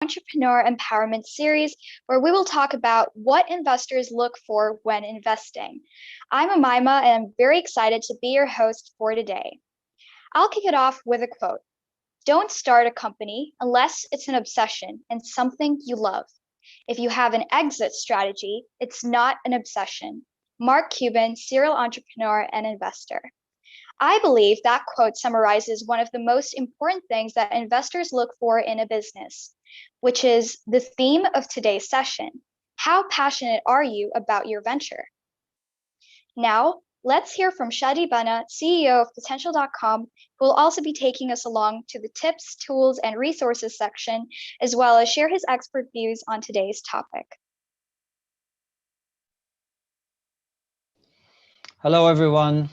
Entrepreneur Empowerment series, where we will talk about what investors look for when investing. I'm Amaima, and I'm very excited to be your host for today. I'll kick it off with a quote. Don't start a company unless it's an obsession and something you love. If you have an exit strategy, it's not an obsession. Mark Cuban, serial entrepreneur and investor. I believe that quote summarizes one of the most important things that investors look for in a business, which is the theme of today's session. How passionate are you about your venture? Now, let's hear from Shadi Bana, CEO of Potential.com, who will also be taking us along to the tips, tools, and resources section, as well as share his expert views on today's topic. Hello, everyone.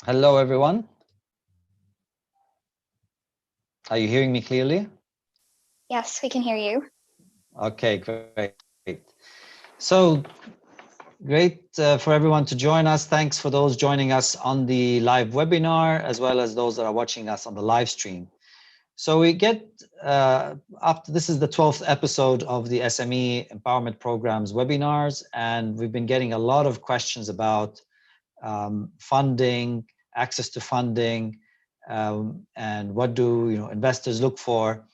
Hello, everyone. Are you hearing me clearly? Yes, we can hear you. Okay, great. So great for everyone to join us. Thanks for those joining us on the live webinar, as well as those that are watching us on the live stream. So we get this is the 12th episode of the SME Empowerment Program's webinars, and we've been getting a lot of questions about funding, access to funding, and what do investors look for.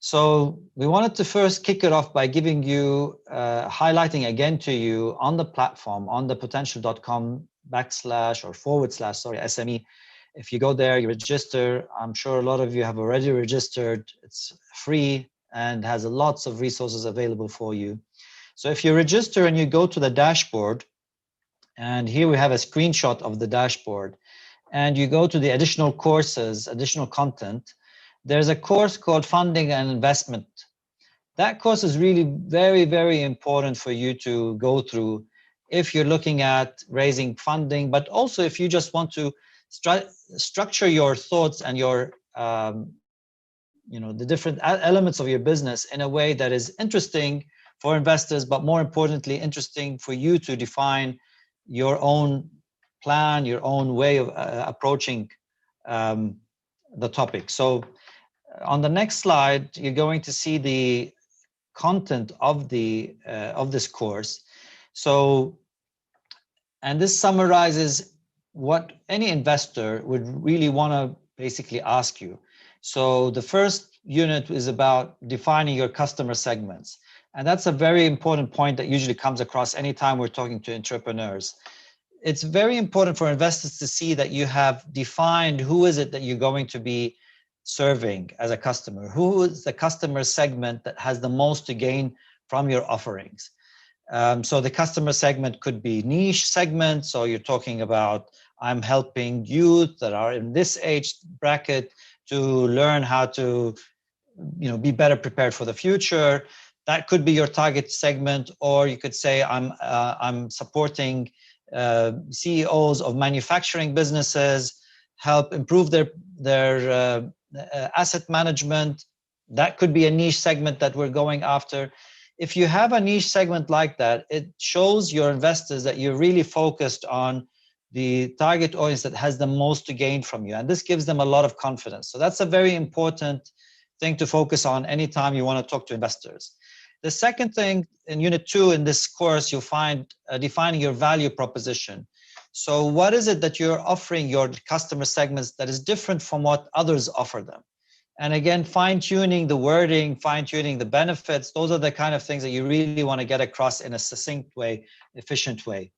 So we wanted to first kick it off by giving you, highlighting again to you on the platform, on the potential.com /SME. If you go there, you register. I'm sure a lot of you have already registered. It's free and has lots of resources available for you. So if you register and you go to the dashboard, and here we have a screenshot of the dashboard, and you go to the additional courses, additional content, there's a course called Funding and Investment. That course is really very, very important for you to go through if you're looking at raising funding, but also if you just want to structure your thoughts and your, the different elements of your business in a way that is interesting for investors, but more importantly, interesting for you to define your own plan, your own way of approaching the topic. So on the next slide, you're going to see the content of this course. So, and this summarizes what any investor would really want to basically ask you. So the first unit is about defining your customer segments. And that's a very important point that usually comes across anytime we're talking to entrepreneurs. It's very important for investors to see that you have defined who is it that you're going to be serving as a customer. Who is the customer segment that has the most to gain from your offerings? So the customer segment could be niche segment. So you're talking about, I'm helping youth that are in this age bracket to learn how to be better prepared for the future. That could be your target segment. Or you could say, I'm supporting CEOs of manufacturing businesses, help improve their asset management. That could be a niche segment that we're going after. If you have a niche segment like that, it shows your investors that you're really focused on the target audience that has the most to gain from you. And this gives them a lot of confidence. So that's a very important thing to focus on anytime you want to talk to investors. The second thing in Unit 2 in this course, you'll find defining your value proposition. So what is it that you're offering your customer segments that is different from what others offer them? And again, fine-tuning the wording, fine-tuning the benefits, those are the kind of things that you really want to get across in a succinct way, efficient way.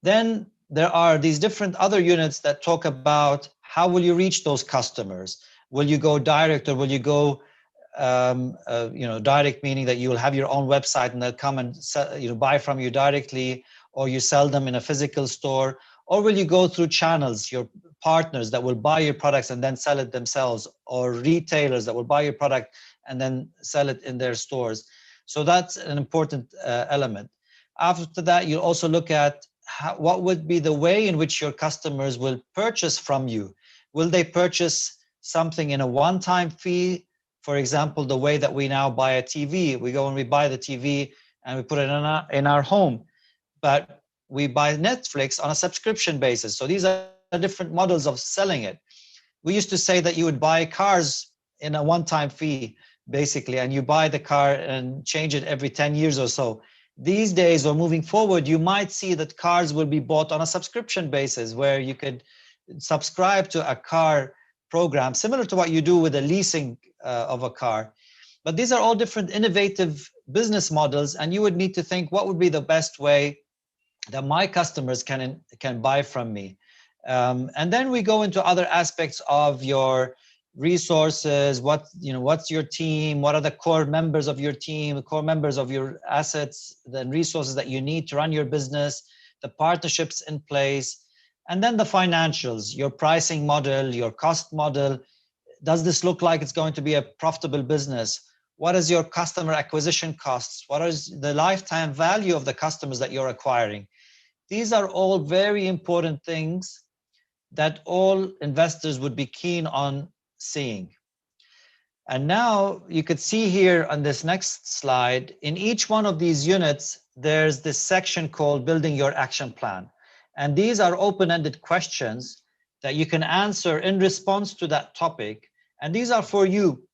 Then there are these different other units that talk about how will you reach those customers? Will you go direct, or will you go direct, meaning that you will have your own website and they'll come and buy from you directly, or you sell them in a physical store? Or will you go through channels, your partners that will buy your products and then sell it themselves, or retailers that will buy your product and then sell it in their stores? So that's an important element. After that, you also look at what would be the way in which your customers will purchase from you. Will they purchase something in a one-time fee? For example, the way that we now buy a TV, we go and we buy the TV and we put it in our home. But we buy Netflix on a subscription basis. So these are different models of selling it. we used to say that you would buy cars in a one-time fee, basically, and you buy the car and change it every 10 years or so. These days, or moving forward, you might see that cars will be bought on a subscription basis, where you could subscribe to a car program, similar to what you do with the leasing of a car. But these are all different innovative business models, and you would need to think, what would be the best way that my customers can buy from me? And then we go into other aspects of your resources. What's your team? What are the core members of your team, the core members of your assets, the resources that you need to run your business, the partnerships in place, and then the financials, your pricing model, your cost model. Does this look like it's going to be a profitable business? What is your customer acquisition costs? What is the lifetime value of the customers that you're acquiring? These are all very important things that all investors would be keen on seeing. And now you could see here on this next slide, in each one of these units, there's this section called Building Your Action Plan. And these are open-ended questions that you can answer in response to that topic. And these are for you.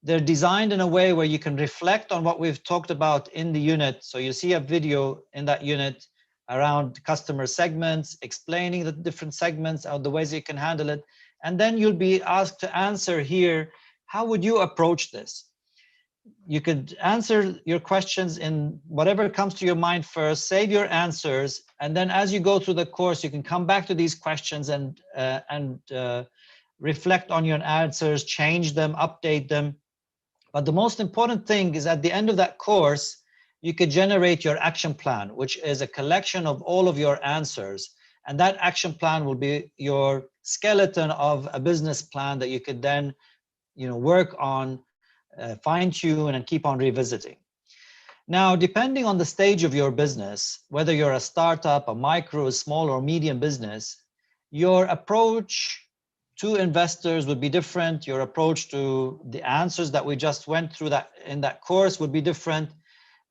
They're designed in a way where you can reflect on what we've talked about in the unit. So you see a video in that unit around customer segments, explaining the different segments or the ways you can handle it. And then you'll be asked to answer here, how would you approach this? You could answer your questions in whatever comes to your mind first, save your answers, and then as you go through the course, you can come back to these questions and reflect on your answers, change them, update them. But the most important thing is at the end of that course, you could generate your action plan, which is a collection of all of your answers. And that action plan will be your skeleton of a business plan that you could then, work on, fine tune, and keep on revisiting. Now, depending on the stage of your business, whether you're a startup, a micro, small or medium business, your approach to investors would be different. Your approach to the answers that we just went through that in that course would be different.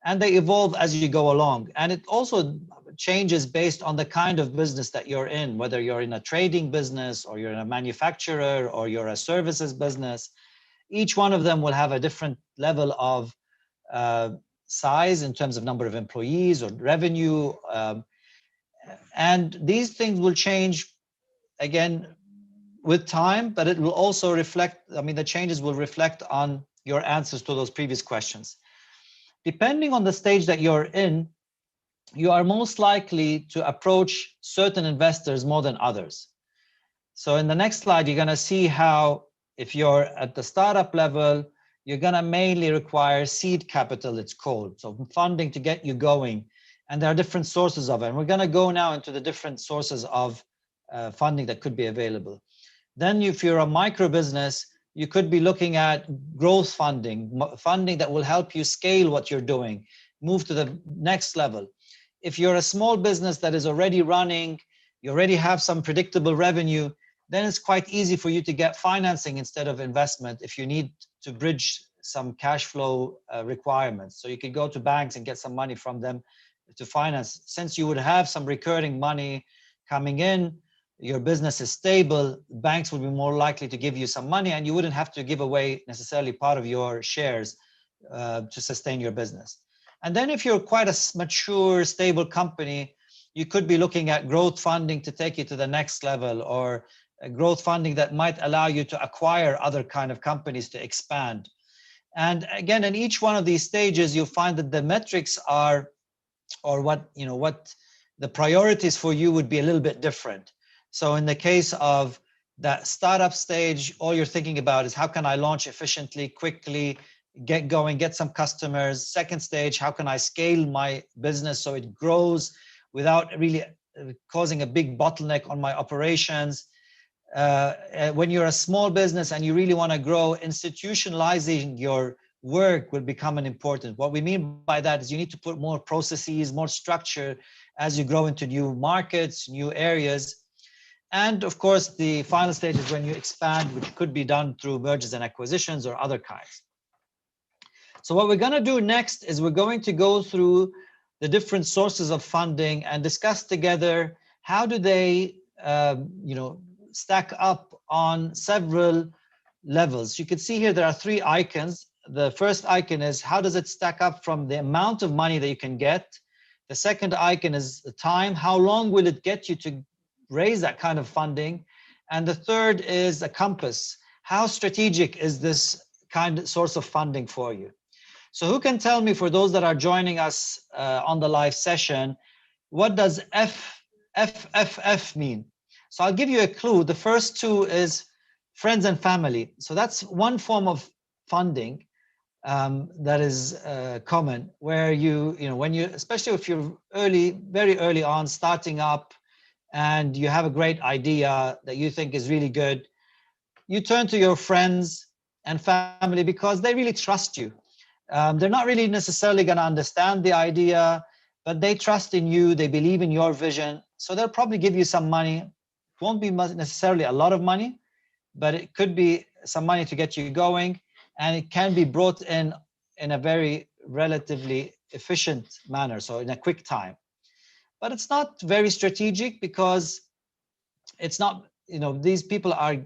And they evolve as you go along. And it also changes based on the kind of business that you're in, whether you're in a trading business or you're in a manufacturer or you're a services business. Each one of them will have a different level of size in terms of number of employees or revenue. And these things will change, again, with time, but it will also reflect, the changes will reflect on your answers to those previous questions. Depending on the stage that you're in, you are most likely to approach certain investors more than others. So in the next slide, you're going to see how, if you're at the startup level, you're going to mainly require seed capital, it's called, so funding to get you going. And there are different sources of it. And we're going to go now into the different sources of funding that could be available. Then if you're a micro business, you could be looking at growth funding, funding that will help you scale what you're doing, move to the next level. If you're a small business that is already running, you already have some predictable revenue, then it's quite easy for you to get financing instead of investment if you need to bridge some cash flow requirements. So you could go to banks and get some money from them to finance. Since you would have some recurring money coming in, your business is stable, banks will be more likely to give you some money, and you wouldn't have to give away necessarily part of your shares to sustain your business. And then if you're quite a mature, stable company, you could be looking at growth funding to take you to the next level, or growth funding that might allow you to acquire other kind of companies to expand. And again, in each one of these stages, you'll find that the metrics are, or what the priorities for you would be a little bit different. So in the case of that startup stage, all you're thinking about is how can I launch efficiently, quickly, get going, get some customers. Second stage, how can I scale my business so it grows without really causing a big bottleneck on my operations. When you're a small business and you really want to grow, institutionalizing your work will become an important. What we mean by that is you need to put more processes, more structure as you grow into new markets, new areas. And of course, the final stage is when you expand, which could be done through mergers and acquisitions or other kinds. So what we're going to do next is we're going to go through the different sources of funding and discuss together how do they, stack up on several levels. You can see here there are three icons. The first icon is how does it stack up from the amount of money that you can get. The second icon is the time. How long will it get you to raise that kind of funding? And the third is a compass. How strategic is this kind of source of funding for you? So who can tell me, for those that are joining us on the live session, what does FFF mean? So I'll give you a clue. The first two is friends and family. So that's one form of funding that is common, where when you, especially if you're very early on, starting up, and you have a great idea that you think is really good, you turn to your friends and family because they really trust you. They're not really necessarily going to understand the idea, but they trust in you, they believe in your vision, so they'll probably give you some money. It won't be necessarily a lot of money, but it could be some money to get you going, and it can be brought in a very relatively efficient manner, so in a quick time. But it's not very strategic because it's not, these people are,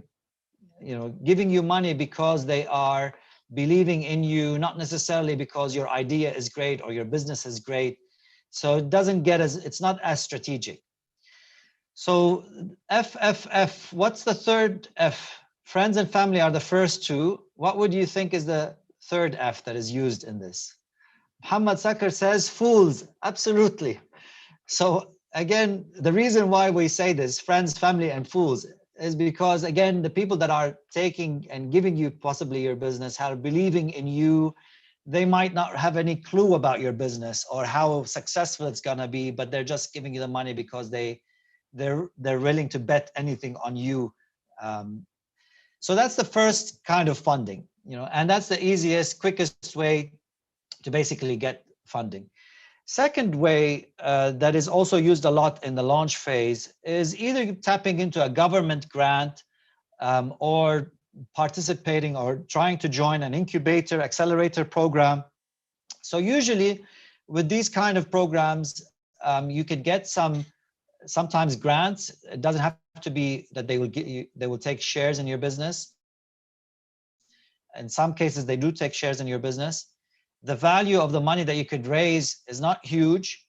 giving you money because they are believing in you, not necessarily because your idea is great or your business is great. So it doesn't get it's not as strategic. So FFF, what's the third F? Friends and family are the first two. What would you think is the third F that is used in this? Muhammad Sakar says fools. Absolutely. So again, the reason why we say this, friends, family, and fools, is because, again, the people that are taking and giving you possibly your business, are believing in you. They might not have any clue about your business or how successful it's going to be, but they're just giving you the money because they're willing to bet anything on you. So that's the first kind of funding, and that's the easiest, quickest way to basically get funding. Second way that is also used a lot in the launch phase is either tapping into a government grant or participating or trying to join an incubator, accelerator program. So usually with these kind of programs, you can get sometimes grants. It doesn't have to be that they will take shares in your business. In some cases, they do take shares in your business. The value of the money that you could raise is not huge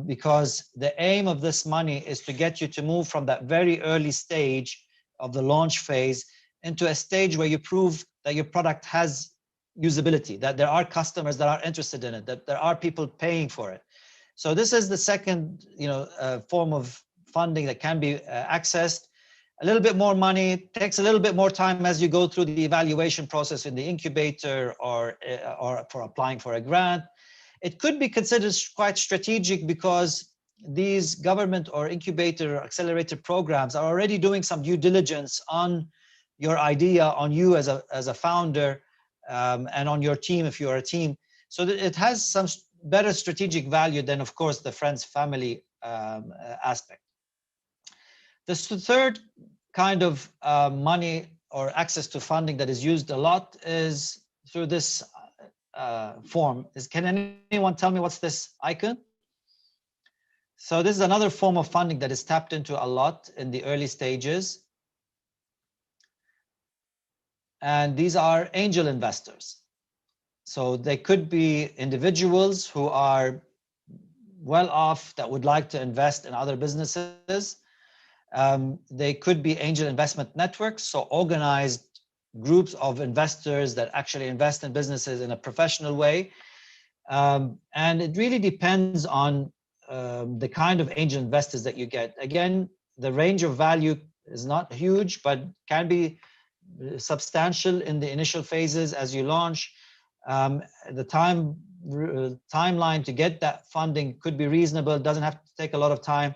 because the aim of this money is to get you to move from that very early stage of the launch phase into a stage where you prove that your product has usability, that there are customers that are interested in it, that there are people paying for it. So this is the second, form of funding that can be accessed. A little bit more money, takes a little bit more time as you go through the evaluation process in the incubator or for applying for a grant. It could be considered quite strategic because these government or incubator or accelerator programs are already doing some due diligence on your idea, on you as a founder, and on your team if you're a team. So that it has some better strategic value than, of course, the friends, family aspect. The third kind of money or access to funding that is used a lot is through this form. Can anyone tell me what's this icon? So this is another form of funding that is tapped into a lot in the early stages. And these are angel investors. So they could be individuals who are well off that would like to invest in other businesses. They could be angel investment networks, so organized groups of investors that actually invest in businesses in a professional way. And it really depends on the kind of angel investors that you get. Again, the range of value is not huge, but can be substantial in the initial phases as you launch. The timeline to get that funding could be reasonable, doesn't have to take a lot of time.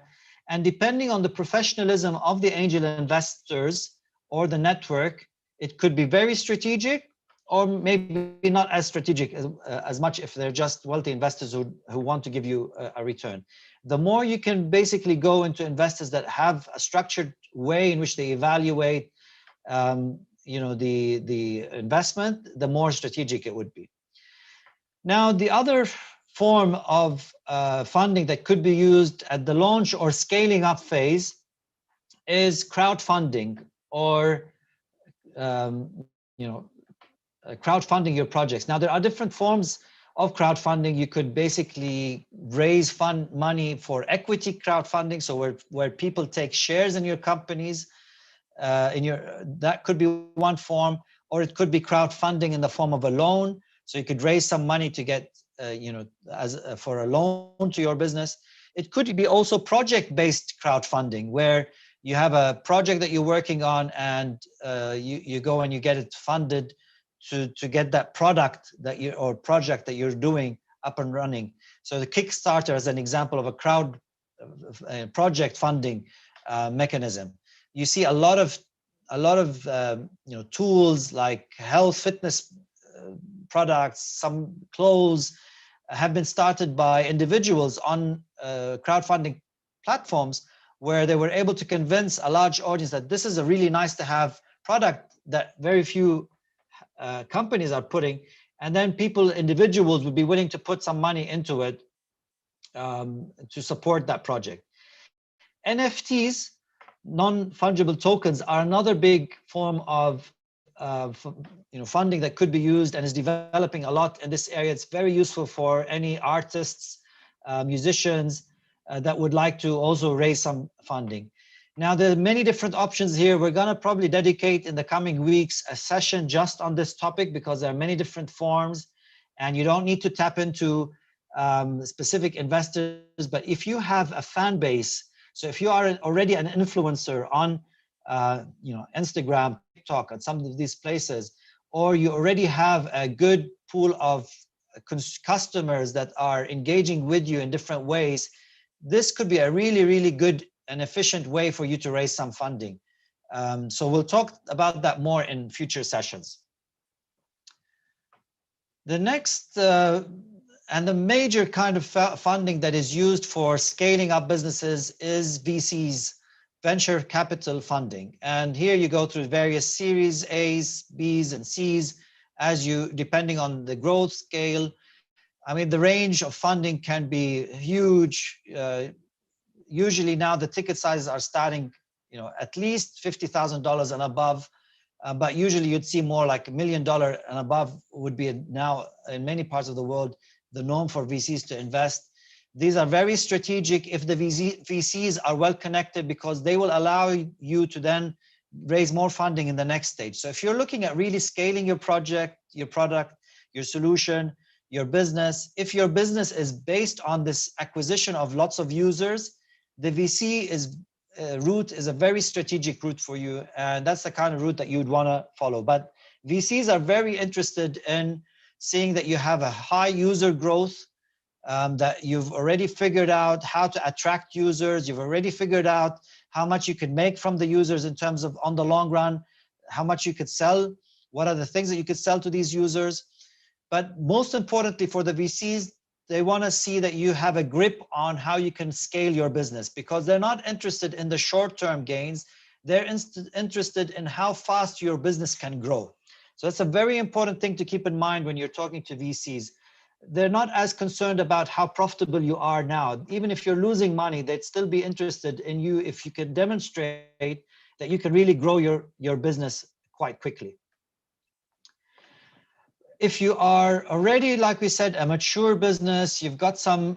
And depending on the professionalism of the angel investors or the network, it could be very strategic or maybe not as strategic as much if they're just wealthy investors who want to give you a return. The more you can basically go into investors that have a structured way in which they evaluate the investment, the more strategic it would be. Now, the other form of funding that could be used at the launch or scaling up phase is crowdfunding, or crowdfunding your projects. Now, there are different forms of crowdfunding. You could basically raise money for equity crowdfunding, so where people take shares in your companies. That could be one form, or it could be crowdfunding in the form of a loan. So you could raise some money to get, for a loan to your business. It could be also project-based crowdfunding, where you have a project that you're working on, and you go and you get it funded to get that product or project that you're doing up and running. So the Kickstarter is an example of a project funding mechanism. You see a lot of tools like health, fitness products, some clothes have been started by individuals on crowdfunding platforms, where they were able to convince a large audience that this is a really nice to have product that very few companies are putting, and then individuals would be willing to put some money into it to support that project. NFTs, non-fungible tokens, are another big form of funding that could be used and is developing a lot in this area. It's very useful for any artists, musicians that would like to also raise some funding. Now, there are many different options here. We're going to probably dedicate in the coming weeks a session just on this topic, because there are many different forms, and you don't need to tap into specific investors. But if you have a fan base, so if you are already an influencer on Instagram, TikTok, and some of these places, or you already have a good pool of customers that are engaging with you in different ways, this could be a really, really good and efficient way for you to raise some funding. So we'll talk about that more in future sessions. The next and the major kind of funding that is used for scaling up businesses is VCs, venture capital funding. And here you go through various series A's, B's, and C's, depending on the growth scale. I mean, the range of funding can be huge. Usually now the ticket sizes are starting, at least $50,000 and above. But usually you'd see more like $1 million and above would be now in many parts of the world the norm for VCs to invest. These are very strategic if the VCs are well connected, because they will allow you to then raise more funding in the next stage. So if you're looking at really scaling your project, your product, your solution, your business, if your business is based on this acquisition of lots of users, the VC route is a very strategic route for you, and that's the kind of route that you would want to follow. But VCs are very interested in seeing that you have a high user growth, that you've already figured out how to attract users, you've already figured out how much you can make from the users in terms of, on the long run, how much you could sell, what are the things that you could sell to these users. But most importantly for the VCs, they want to see that you have a grip on how you can scale your business, because they're not interested in the short-term gains. They're interested in how fast your business can grow. So that's a very important thing to keep in mind when you're talking to VCs. They're not as concerned about how profitable you are now. Even if you're losing money, they'd still be interested in you if you can demonstrate that you can really grow your business quite quickly. If you are already, like we said, a mature business, you've got some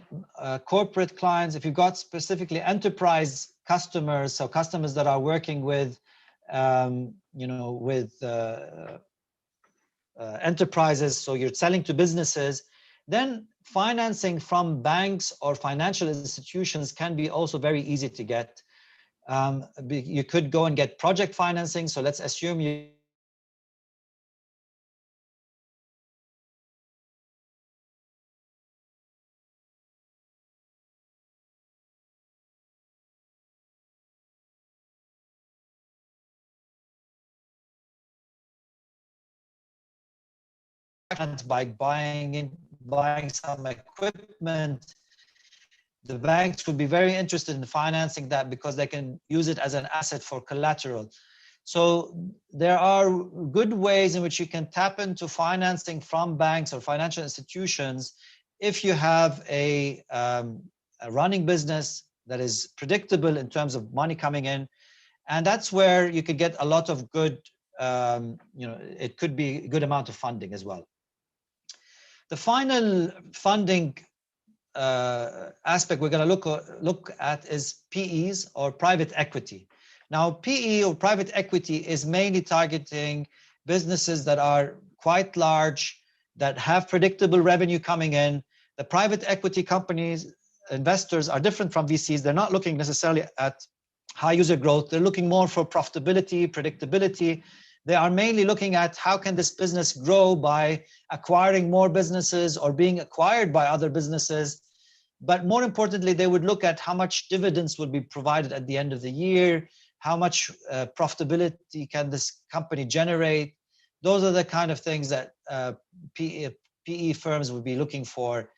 corporate clients, if you've got specifically enterprise customers, so customers that are working with, enterprises, so you're selling to businesses, then financing from banks or financial institutions can be also very easy to get. You could go and get project financing. So let's assume you by buying some equipment. The banks would be very interested in financing that because they can use it as an asset for collateral. So there are good ways in which you can tap into financing from banks or financial institutions if you have a running business that is predictable in terms of money coming in, And that's where you could get a lot of good, it could be a good amount of funding as well. The final funding aspect we're going to look at is PEs, or private equity. Now, PE or private equity is mainly targeting businesses that are quite large, that have predictable revenue coming in. The private equity companies, investors, are different from VCs. They're not looking necessarily at high user growth. They're looking more for profitability, predictability. They are mainly looking at how can this business grow by acquiring more businesses or being acquired by other businesses. But more importantly, they would look at how much dividends will be provided at the end of the year, how much profitability can this company generate. Those are the kind of things that PE firms would be looking for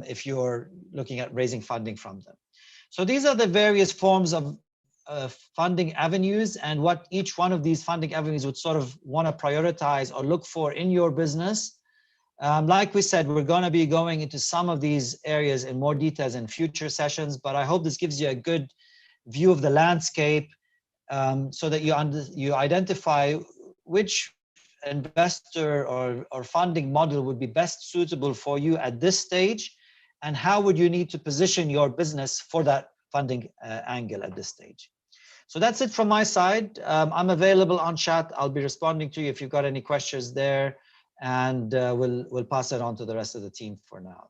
if you're looking at raising funding from them. So these are the various forms of funding avenues, and what each one of these funding avenues would sort of want to prioritize or look for in your business. Like we said, we're going to be going into some of these areas in more details in future sessions, but I hope this gives you a good view of the landscape, so that you identify which investor or funding model would be best suitable for you at this stage, and how would you need to position your business for that funding angle at this stage. So that's it from my side. I'm available on chat. I'll be responding to you if you've got any questions there, and we'll pass it on to the rest of the team for now.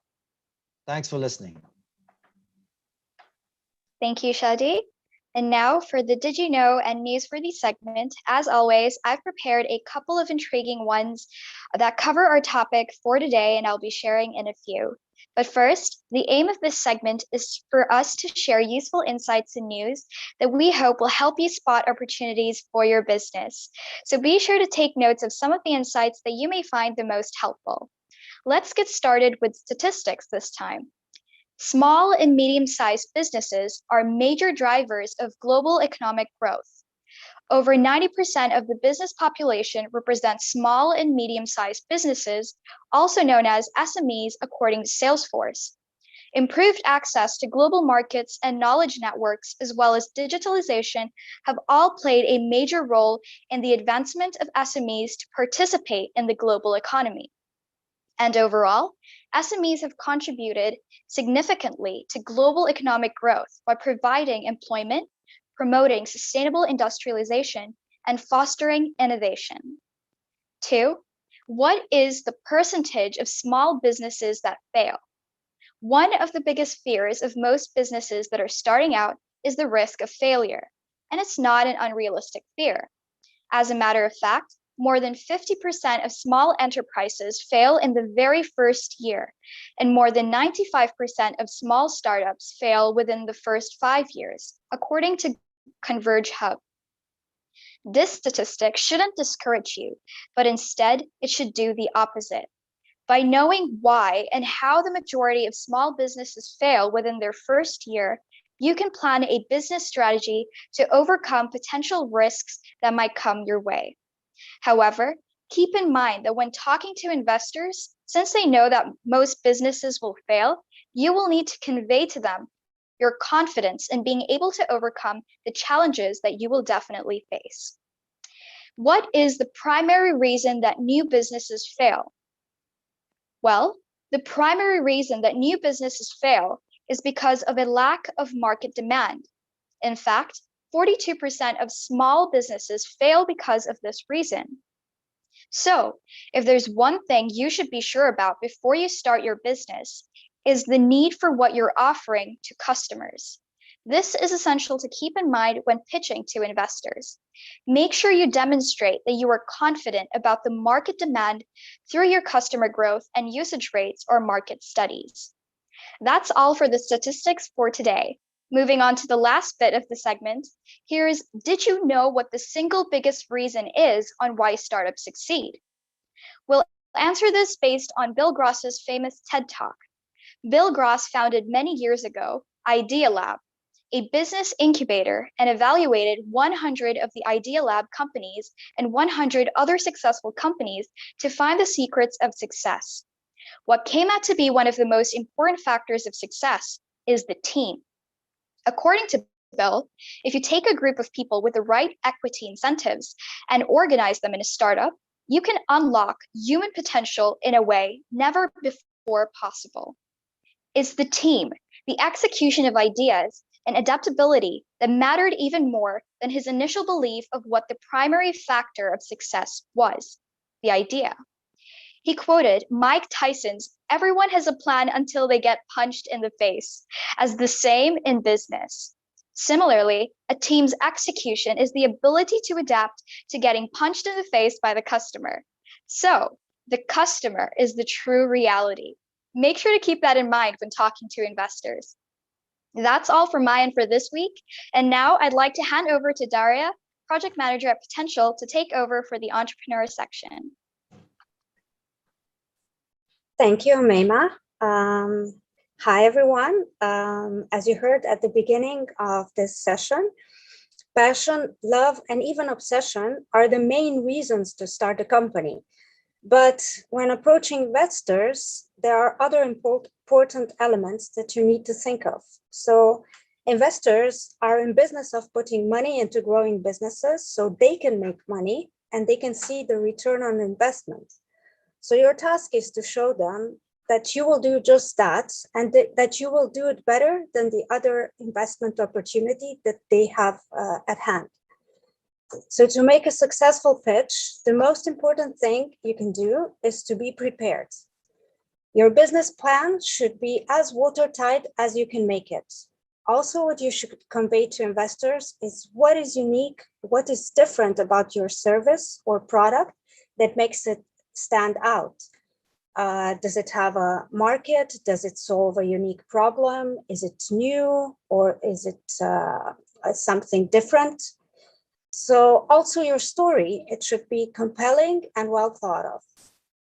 Thanks for listening. Thank you, Shadi. And now for the Did You Know and Newsworthy segment. As always, I've prepared a couple of intriguing ones that cover our topic for today, and I'll be sharing in a few. But first, the aim of this segment is for us to share useful insights and news that we hope will help you spot opportunities for your business. So be sure to take notes of some of the insights that you may find the most helpful. Let's get started with statistics this time. Small and medium-sized businesses are major drivers of global economic growth. Over 90% of the business population represents small and medium-sized businesses, also known as SMEs, according to Salesforce. Improved access to global markets and knowledge networks, as well as digitalization, have all played a major role in the advancement of SMEs to participate in the global economy. And overall, SMEs have contributed significantly to global economic growth by providing employment, promoting sustainable industrialization, and fostering innovation. 2, what is the percentage of small businesses that fail? One of the biggest fears of most businesses that are starting out is the risk of failure, and it's not an unrealistic fear. As a matter of fact, more than 50% of small enterprises fail in the very first year, and more than 95% of small startups fail within the first 5 years, according to Converge Hub. This statistic shouldn't discourage you, but instead it should do the opposite. By knowing why and how the majority of small businesses fail within their first year, you can plan a business strategy to overcome potential risks that might come your way. However, keep in mind that when talking to investors, since they know that most businesses will fail, you will need to convey to them your confidence in being able to overcome the challenges that you will definitely face. What is the primary reason that new businesses fail? Well, the primary reason that new businesses fail is because of a lack of market demand. In fact, 42% of small businesses fail because of this reason. So, if there's one thing you should be sure about before you start your business, is the need for what you're offering to customers. This is essential to keep in mind when pitching to investors. Make sure you demonstrate that you are confident about the market demand through your customer growth and usage rates or market studies. That's all for the statistics for today. Moving on to the last bit of the segment, here's Did you know what the single biggest reason is on why startups succeed? We'll answer this based on Bill Gross's famous TED Talk. Bill Gross founded many years ago Idea Lab, a business incubator, and evaluated 100 of the Idea Lab companies and 100 other successful companies to find the secrets of success. What came out to be one of the most important factors of success is the team. According to Bill, if you take a group of people with the right equity incentives and organize them in a startup, you can unlock human potential in a way never before possible. It's the team, the execution of ideas, and adaptability that mattered even more than his initial belief of what the primary factor of success was, the idea. He quoted Mike Tyson's "Everyone has a plan until they get punched in the face" as the same in business. Similarly, a team's execution is the ability to adapt to getting punched in the face by the customer. So, the customer is the true reality. Make sure to keep that in mind when talking to investors. That's all from my end for this week. And now I'd like to hand over to Daria, project manager at Potential, to take over for the entrepreneur section. Thank you, Umaima. Hi, everyone. As you heard at the beginning of this session, passion, love, and even obsession are the main reasons to start a company. But when approaching investors, there are other important elements that you need to think of. So investors are in business of putting money into growing businesses so they can make money and they can see the return on investment. So your task is to show them that you will do just that and that you will do it better than the other investment opportunity that they have at hand. So to make a successful pitch, the most important thing you can do is to be prepared. Your business plan should be as watertight as you can make it. Also, what you should convey to investors is what is unique, what is different about your service or product that makes it stand out. Does it have a market? Does it solve a unique problem? Is it new or is it something different? So also your story, it should be compelling and well thought of.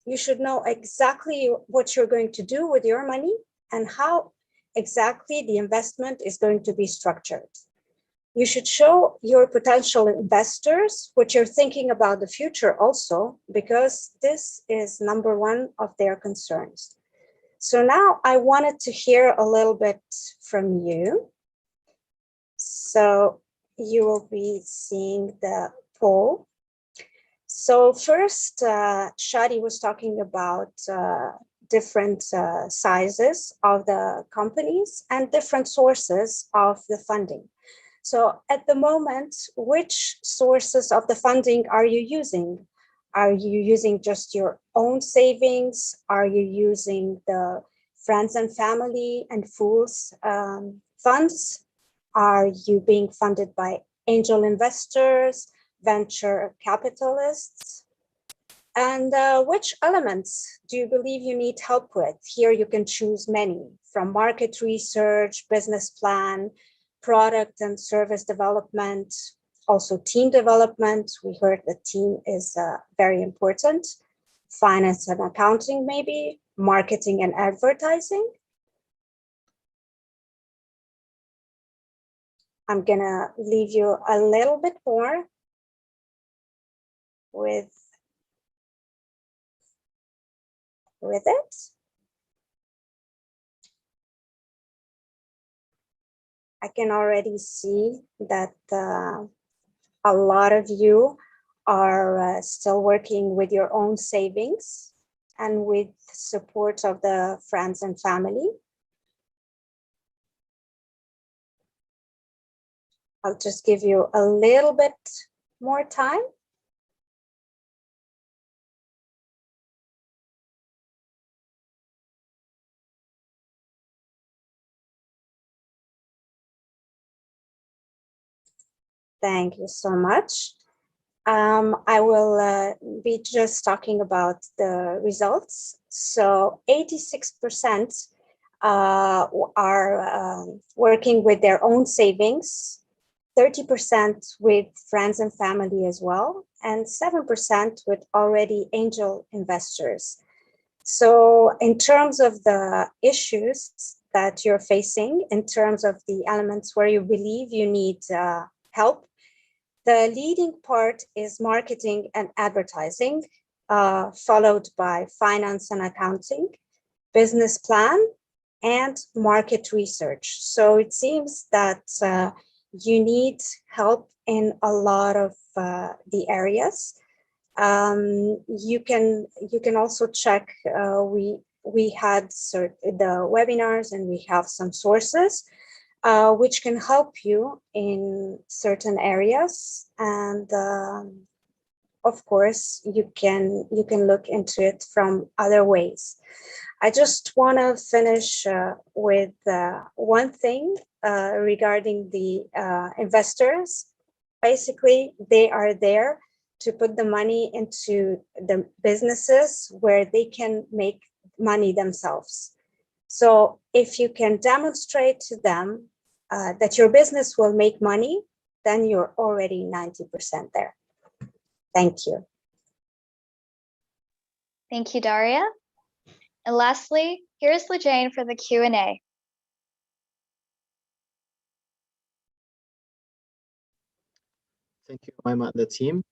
You should know exactly what you're going to do with your money and how exactly the investment is going to be structured. You should show your potential investors what you're thinking about the future also, because this is number one of their concerns. So now I wanted to hear a little bit from you. So you will be seeing the poll. So first, Shadi was talking about different sizes of the companies and different sources of the funding. So at the moment, which sources of the funding are you using? Are you using just your own savings? Are you using the friends and family and fools funds? Are you being funded by angel investors, venture capitalists? And which elements do you believe you need help with? Here you can choose many, from market research, business plan, product and service development, also team development. We heard that team is very important. Finance and accounting, maybe, marketing and advertising. I'm gonna leave you a little bit more with it. I can already see that a lot of you are still working with your own savings and with support of the friends and family. I'll just give you a little bit more time. Thank you so much. I will be just talking about the results. So 86% are working with their own savings, 30% with friends and family as well, and 7% with already angel investors. So in terms of the issues that you're facing, in terms of the elements where you believe you need help, the leading part is marketing and advertising, followed by finance and accounting, business plan, and market research. So it seems that you need help in a lot of the areas. You can also check. We had the webinars, and we have some sources which can help you in certain areas. And of course, you can look into it from other ways. I just want to finish with one thing regarding the investors. Basically, they are there to put the money into the businesses where they can make money themselves. So if you can demonstrate to them that your business will make money, then you're already 90% there. Thank you. Thank you, Daria. And lastly, here's Lejane for the Q&A. Thank you, Maima and the team.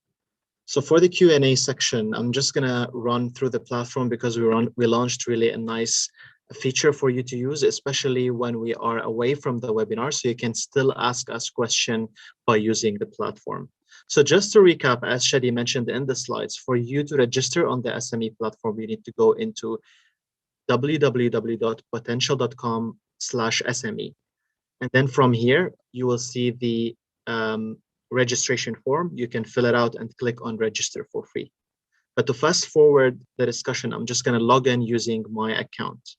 So for the Q&A section, I'm just gonna run through the platform because we launched really a nice feature for you to use, especially when we are away from the webinar, so you can still ask us questions by using the platform. So just to recap, as Shadi mentioned in the slides, for you to register on the SME platform, you need to go into www.potential.com/SME. And then from here, you will see the registration form. You can fill it out and click on register for free. But to fast forward the discussion, I'm just going to log in using my account.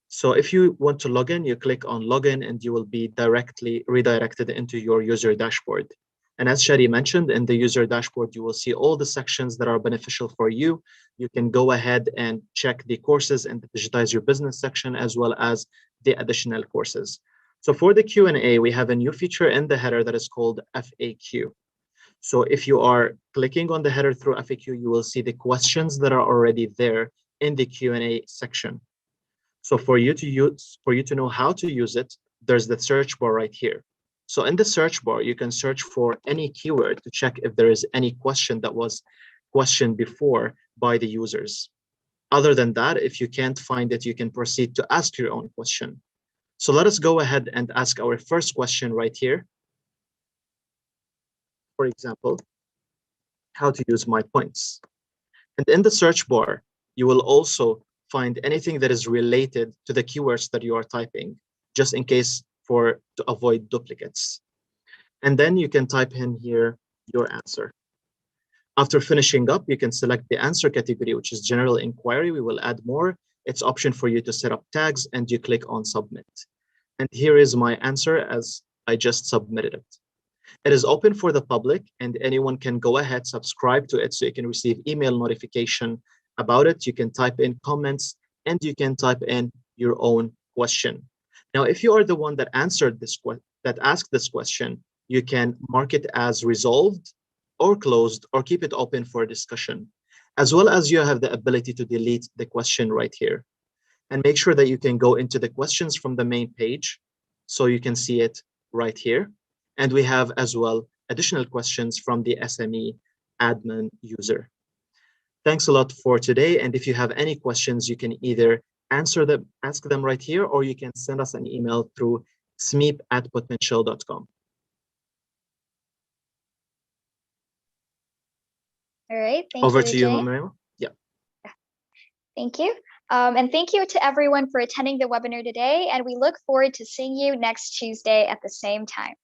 So if you want to log in, you click on login and you will be directly redirected into your user dashboard. And as Shadi mentioned, in the user dashboard, you will see all the sections that are beneficial for you. You can go ahead and check the courses and the digitize your business section, as well as the additional courses. So for the Q&A, we have a new feature in the header that is called FAQ. So if you are clicking on the header through FAQ, you will see the questions that are already there in the Q&A section. So for you to know how to use it, there's the search bar right here. So in the search bar, you can search for any keyword to check if there is any question that was questioned before by the users. Other than that, if you can't find it, you can proceed to ask your own question. So let us go ahead and ask our first question right here. For example, how to use my points. And in the search bar, you will also find anything that is related to the keywords that you are typing, just in case to avoid duplicates. And then you can type in here your answer. After finishing up, you can select the answer category, which is general inquiry. We will add more. It's option for you to set up tags, and you click on submit. And here is my answer as I just submitted it. It is open for the public, and anyone can go ahead, subscribe to it, so you can receive email notification about it. You can type in comments, and you can type in your own question. Now, if you are the one that answered that asked this question, you can mark it as resolved or closed, or keep it open for discussion, as well as you have the ability to delete the question right here. And make sure that you can go into the questions from the main page, so you can see it right here. And we have as well additional questions from the SME admin user. Thanks a lot for today. And if you have any questions, you can either ask them right here, or you can send us an email through smeep@potential.com. All right, Over you, to you, Jane. Maria. Yeah. Thank you. And thank you to everyone for attending the webinar today. And we look forward to seeing you next Tuesday at the same time.